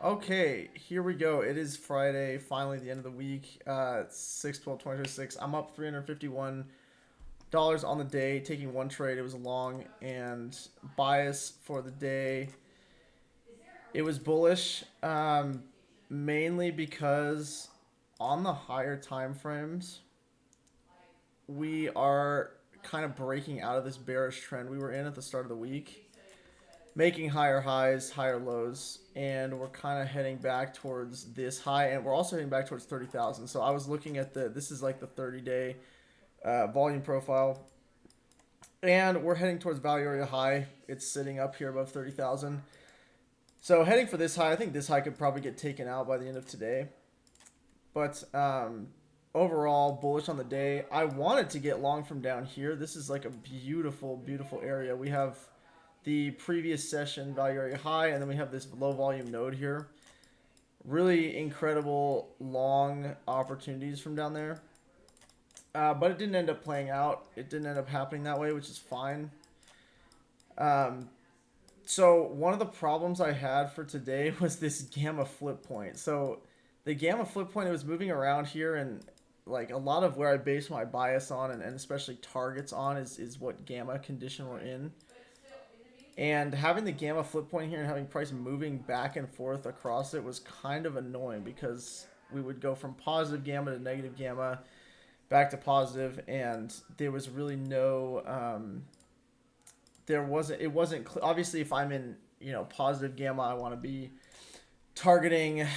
Okay, here we go. It is Friday, finally the end of the week. 6/12/2026. I'm up $351 on the day, taking one trade. It was long, and bias for the day. It was bullish, mainly because on the higher time frames, we are kind of breaking out of this bearish trend we were in at the start of the week, making higher highs, higher lows, and we're kind of heading back towards this high, and we're also heading back towards 30,000. So I was looking at this is like the 30-day volume profile, and we're heading towards value area high. It's sitting up here above 30,000. So heading for this high, I think this high could probably get taken out by the end of today. But overall, bullish on the day. I wanted to get long from down here. This is like a beautiful, beautiful area. We have the previous session value area high, and then we have this low volume node here. Really incredible long opportunities from down there. But it didn't end up playing out. It didn't end up happening that way, which is fine. Um, so one of the problems I had for today was this gamma flip point. So the gamma flip point, it was moving around here, and like a lot of where I base my bias on, and especially targets on, is what gamma condition we're in. And having the gamma flip point here and having price moving back and forth across it was kind of annoying because we would go from positive gamma to negative gamma back to positive, and there was really no there wasn't it wasn't obviously if I'm in positive gamma, I want to be targeting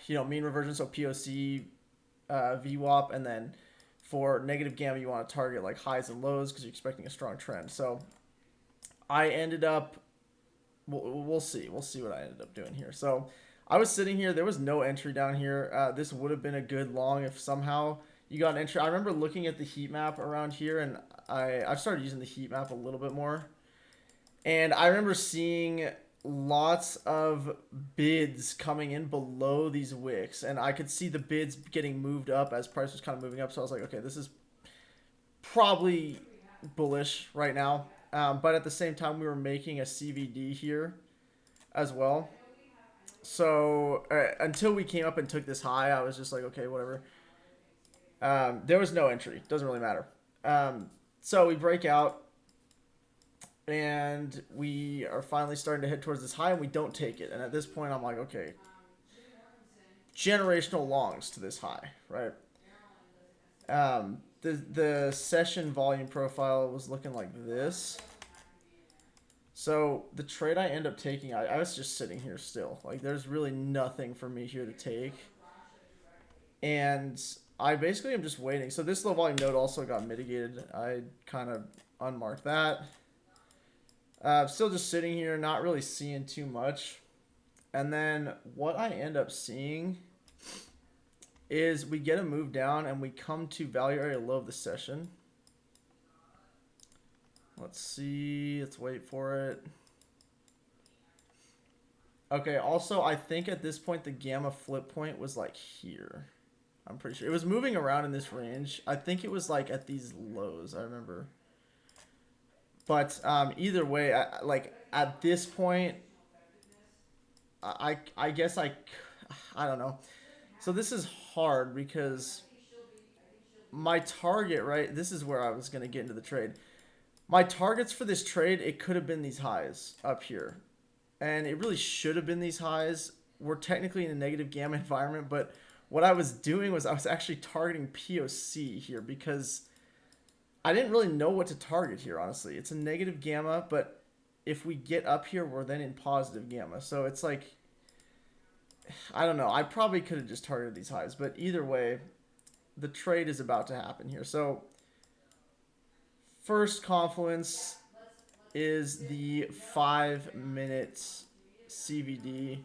mean reversion, so POC, VWAP, and then for negative gamma you want to target like highs and lows because you're expecting a strong trend. So I ended up we'll see what I ended up doing here. So I was sitting here, there was no entry down here. This would have been a good long if somehow you got an entry. I remember looking at the heat map around here, and I've started using the heat map a little bit more, and I remember seeing lots of bids coming in below these wicks, and I could see the bids getting moved up as price was kind of moving up. So I was like, okay, this is probably bullish right now. But at the same time, we were making a CVD here as well. So until we came up and took this high, I was just like, okay, whatever. There was no entry. Doesn't really matter. So we break out, and we are finally starting to head towards this high, and we don't take it. And at this point, I'm like, okay, generational longs to this high, right? The session volume profile was looking like this. So the trade I end up taking, I was just sitting here still. Like there's really nothing for me here to take. And I basically am just waiting. So this low volume node also got mitigated. I kind of unmarked that. Still just sitting here, not really seeing too much. And then what I end up seeing is we get a move down and we come to value area low of the session. Let's see. Let's wait for it. Okay, also, I think at this point the gamma flip point was like here. I'm pretty sure. It was moving around in this range. I think it was like at these lows, I remember. But either way, like at this point, I guess I don't know. So this is hard because my target, right? This is where I was going to get into the trade. My targets for this trade, it could have been these highs up here. And it really should have been these highs. We're technically in a negative gamma environment, but what I was doing was I was actually targeting POC here because I didn't really know what to target here, honestly. It's a negative gamma, but if we get up here, we're then in positive gamma. So it's like, I don't know. I probably could have just targeted these highs, but either way, the trade is about to happen here. So first confluence is the 5-minute CVD.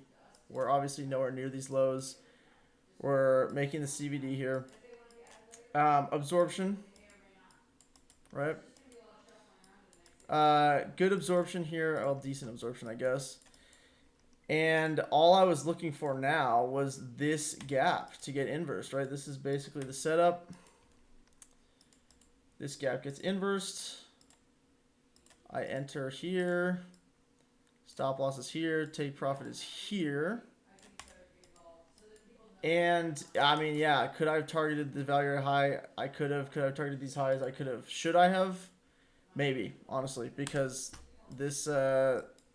We're obviously nowhere near these lows. We're making the CVD here. Absorption, right? Good absorption here. Well, decent absorption, I guess. And all I was looking for now was this gap to get inversed, right? This is basically the setup. This gap gets inversed. I enter here. Stop loss is here. Take profit is here. And I mean, yeah, could I have targeted the value area high? I could have. Could I have targeted these highs? I could have. Should I have? Maybe, honestly, because this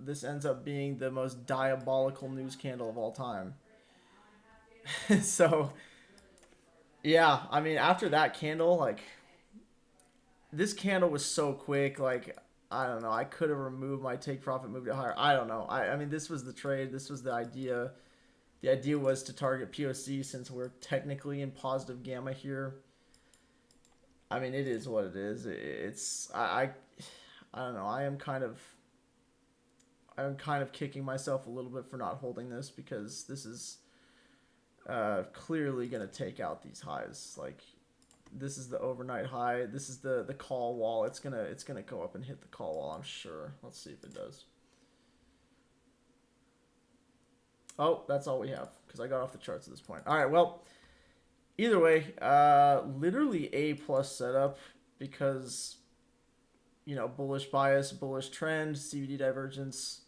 this ends up being the most diabolical news candle of all time. So yeah, I mean, after that candle, like this candle was so quick. Like I don't know, I could have removed my take profit, moved it higher. I don't know. I mean, this was the trade. This was the idea. The idea was to target POC since we're technically in positive gamma here. I mean, it is what it is. It's I don't know. I'm kind of kicking myself a little bit for not holding this because this is clearly going to take out these highs. Like this is the overnight high. This is the call wall. It's gonna go up and hit the call wall. I'm sure. Let's see if it does. Oh, that's all we have because I got off the charts at this point. All right. Well, either way, literally A plus setup because bullish bias, bullish trend, CVD divergence.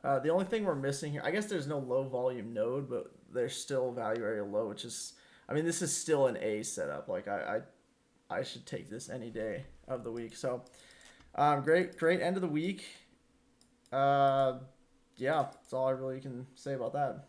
The only thing we're missing here, I guess there's no low volume node, but there's still value area low, which is, I mean, this is still an A setup. Like I should take this any day of the week. So, great end of the week. Uh, yeah, that's all I really can say about that.